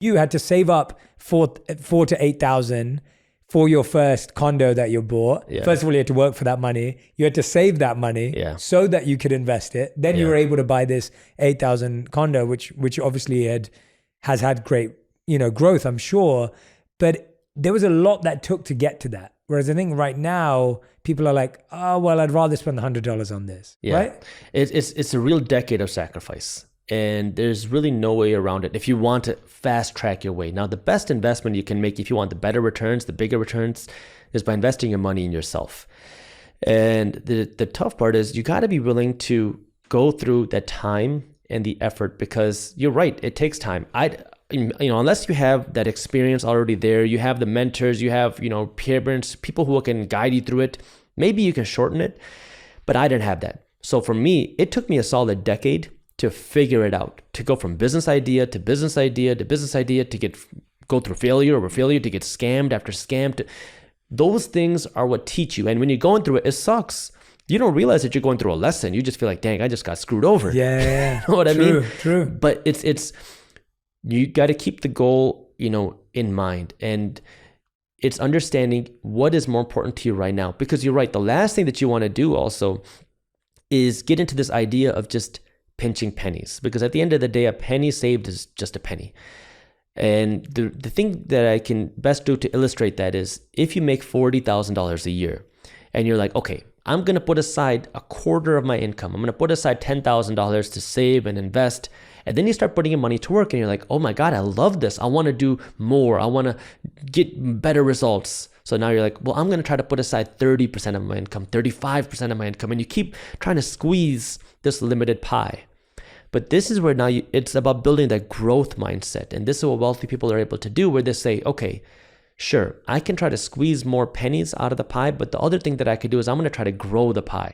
you had to save up four to 8,000 for your first condo that you bought. Yeah. First of all, you had to work for that money. You had to save that money so that you could invest it. Then you were able to buy this 8,000 condo, which obviously has had great, growth, I'm sure. But there was a lot that took to get to that. Whereas I think right now people are like, oh, well, I'd rather spend $100 on this, right? It's a real decade of sacrifice. And there's really no way around it if you want to fast track your way. Now, the best investment you can make if you want the better returns, the bigger returns, is by investing your money in yourself. And the tough part is you got to be willing to go through that time and the effort, because you're right, it takes time. Unless you have that experience already there, you have the mentors, you have, parents, people who can guide you through it, maybe you can shorten it, but I didn't have that. So for me, it took me a solid decade to figure it out, to go from business idea to business idea to business idea, to go through failure over failure, to get scammed after scam. Those things are what teach you. And when you're going through it, it sucks. You don't realize that you're going through a lesson. You just feel like, dang, I just got screwed over. Yeah. You know what I mean? True. But it's you got to keep the goal, in mind. And it's understanding what is more important to you right now. Because you're right. The last thing that you want to do also is get into this idea of just pinching pennies, because at the end of the day, a penny saved is just a penny. And the thing that I can best do to illustrate that is, if you make $40,000 a year and you're like, okay, I'm going to put aside a quarter of my income. I'm going to put aside $10,000 to save and invest. And then you start putting your money to work and you're like, oh my God, I love this. I want to do more. I want to get better results. So now you're like, well, I'm going to try to put aside 30% of my income, 35% of my income. And you keep trying to squeeze this limited pie. But this is where now it's about building that growth mindset. And this is what wealthy people are able to do, where they say, okay, sure, I can try to squeeze more pennies out of the pie, but the other thing that I could do is I'm going to try to grow the pie.